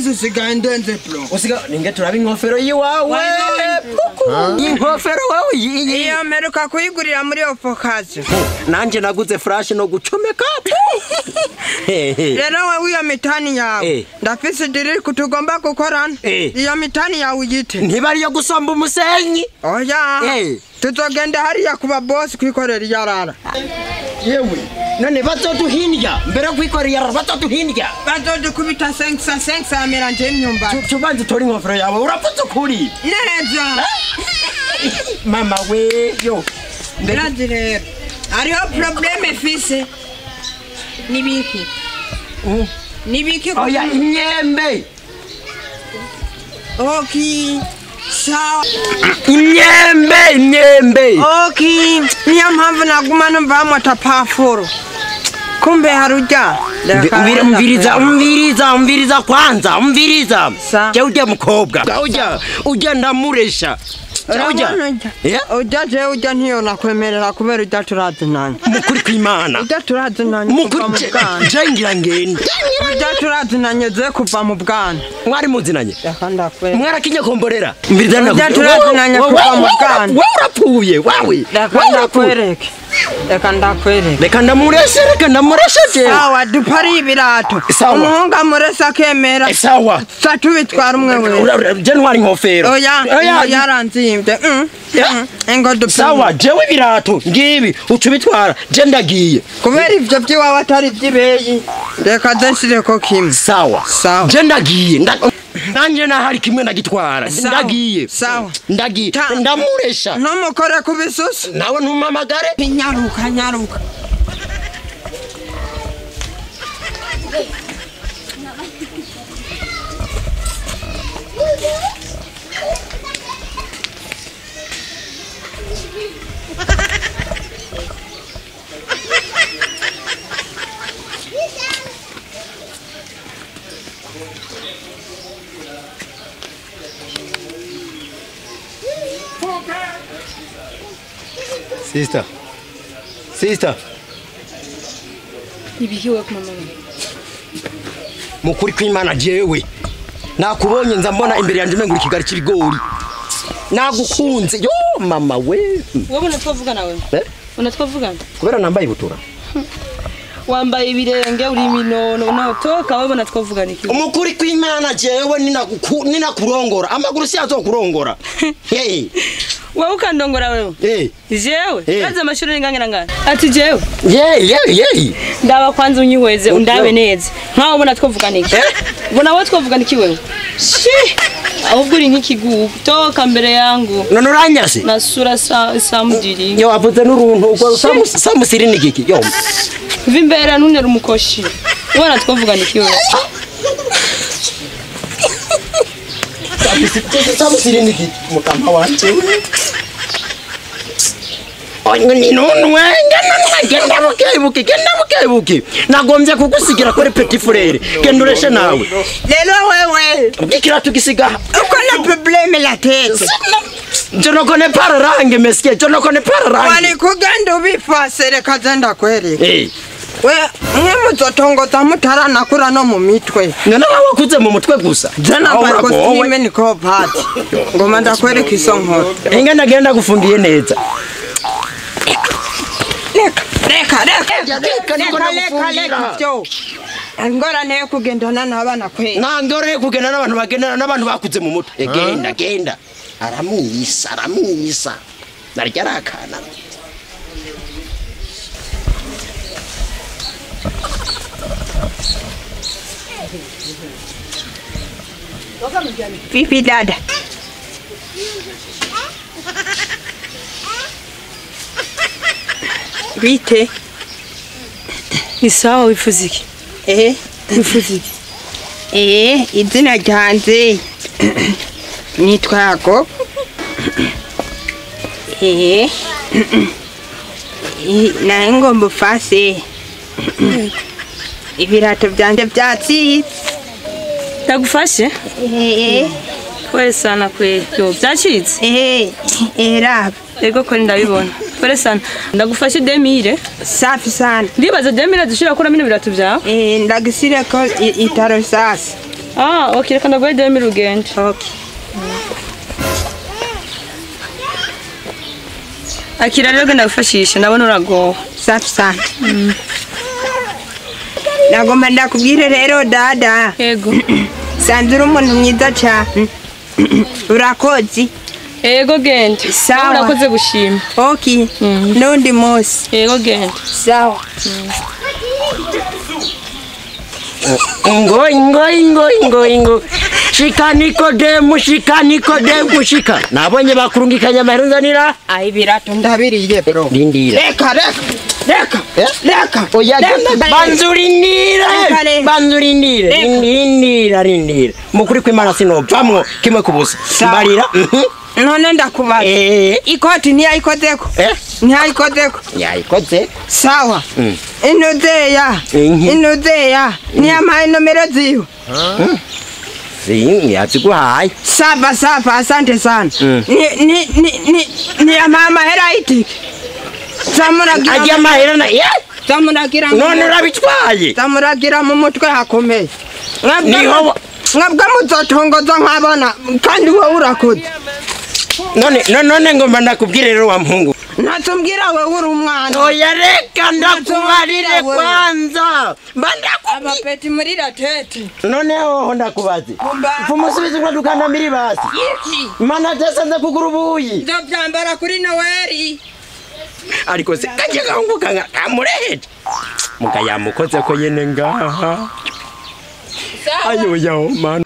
iminsi sigaye ndenze pro. Usiga ninge turabe inkofero yiwawe. Inkofero wawe iyi. Iyo mperuka kuyigurira muri Opokazi. Nanje naguze flash no gucomeka. Rero wewe iyo mitani yawe. Ndafise diriri kutugomba gukorana. Iyo mitani yawe uyite. Ntibari yo gusomba umusenyi. Oya. Tuzogenda hariya kuba boss kwikorera yarara. Yewe none bazoduhinja mbere kwikorera yarara bazoduhinja. Bazodukubita 5 ameranje imyumba. Tubanze tori inkofero yawe urapfutse kuri. Neza. Mama we yo. Ndazire. Ariho probleme fise. Nibiki. Nibiki ko. Oya imyembe. Okay. Sawa. Imyembe. Okay. Niyo mpamvu naguma numva amotapafuro. Kumbe haruja. Umviriza kwanza, umviriza. Je uje mukobwa. Uje ndamuresha. Uja ntiyo nakwemerera kubera uja turazinanye. Mukuri kw'Imana. Uja turazinanye. Mukuri jengira ngende. Uja turazinanye ze kuva mu bwana. Mwari muzinanye. Yakandakwe. Mwarakinye komborera. Mbiriza Uja turazinanye kuva mu bwana. Warapfuye wawe. Yakandakwereke. Reka ndamuresha je. Sawa dupari ibirato. Umuhungu amuresa akemera. Sawa. Satubitwara umwe we. Je ntwari inkofero. Oya yaranzimbe. Ngo dupari. Sawa jewe ibirato ngibi ucubitwara je ndagiye. Kubera ivyo byiwawe atari byibeyi. Reka zensire ko kimwe. Sawa. Je ndagiye. Nanje nahari kimwe ndagitwara. Ndagiye. Sawa. Ndagiye. Ndamuresha. Ntumukore kubisusu. Nawe ntumamagare. Nyaruka. Sister. Ibihiwe ku mama. Mukuri kw'Imana jewe. Nakubonye nza mbona imbere yanje mengura ikigari cy'ibigori. Nagukunze. Yo mama we. Wowe unatwavuga nawe? Unatwavuga? Kubera nambaye ibutura. Wambaye ibirenge uri minono unotoka wowe unatwavuga niki? Umukuri kw'Imana jewe ninakurongora. Amaguru si azokurongora. Wewe ukandongora wewe? Jewe? Kaza amashuri ngangana ngana. Ati jewe? Ndaba kwanza unyihweze undabe neza. Nkaho ubona twavuga niki? Ubona wowe twavuga niki wewe? Ahubwo uri nk'ikigugu toka mbere yangu. None uranyase? Nasura samudiri. Yo avuze n'uruntu uko samusiri nigiki yo. Vimbera nunera umukoshi. Ubona twavuga niki wewe? Samusiri nigiki mukama wanje. Genda bukebuke. Nagombye kugusigira kuri petit frère. Genda ureshe nawe. Lelo wewe. Bikira tugisiga. Uko na problème la tête. Je ne connais pas le rang, monsieur. Je ne connais pas le rang. Wali kugenda ubifasere kazenda kweri. We muzotongoza mutarana kura no mu mitwe. None wakuze mu mutwe gusa. Jana bako sime niko pati. Ngoma ndakwereka iso nkoro. Inga ndagenda gufungiye neza. Reka. Angora ne kugendana n'abana kwe. Nangore kugendana n'abantu bagendana n'abantu bakuze mu mutwe. Genda. Aramunyisa. Narya rakana. Pipi dada. Bite. Isawa wifuziki. Wifuziki. Izina ryanje nitwa Yakobo. Na ngomba ufase. Ibirato byanje byacitse. Ndagufashe? Kweli sana kweli. Yo byacitse? Raba. Ego ko ndabibona. Kweli sana. Ndagufashe 2000. Safi sana. Ndibaza 2000 dushira kuri bino birato byawe? Ndagisire ko itaro sasa. Okay, reka ndaguhe 2000 ugende. Okay. Akira rero genda gufashisha ndabona uragowe. Safi sana. Nagomba ndakubwire rero dada. Yego. Sanzura umuntu mwiza cyane. Urakoze. Yego genda. Sawa. Urakoze gushima. Okay. Nundi munsi. Yego genda. Sawa. Ngo. Shika Nikodemu, shika. Nabonye bakurungikanya amaheranzanira. Ai birato ndabiriye bro. Rindira. Reka. Oya, banzurindira. Rindira. Mukuri kw'Imana sinovamwo kimwe kubusa. Mbarira. None ndakubaza. Ikoti ntiyayikozeko. Yayikoze. Sawa. Inozeya. Niyamaye nomero ziwe. Yaziguhaye. Sawa, asante sana. Niyamaye amahera y'itike. Ajya amahera na Zamuragira none urabitwaye. Zamuragira mu mutwe hakomeye. Niho mwabwa muzotongoza nk'abana kandi wowe urakoze. None ngomba ndakubwire rero wa mpungu. Natumbwira wewe uri umwana. Oya reka ndakubarire kwanza. Abapeti muri ratete. None ho ndakubaze. Fumusubize kwa dukanda mbiri basi. Mana tesanze kugura ubuyi. Ndobyambara kuri Noeli. Ariko se kanje gahunguka kamureheje. Mukayamukoze ko yene ngaha. Ayo man.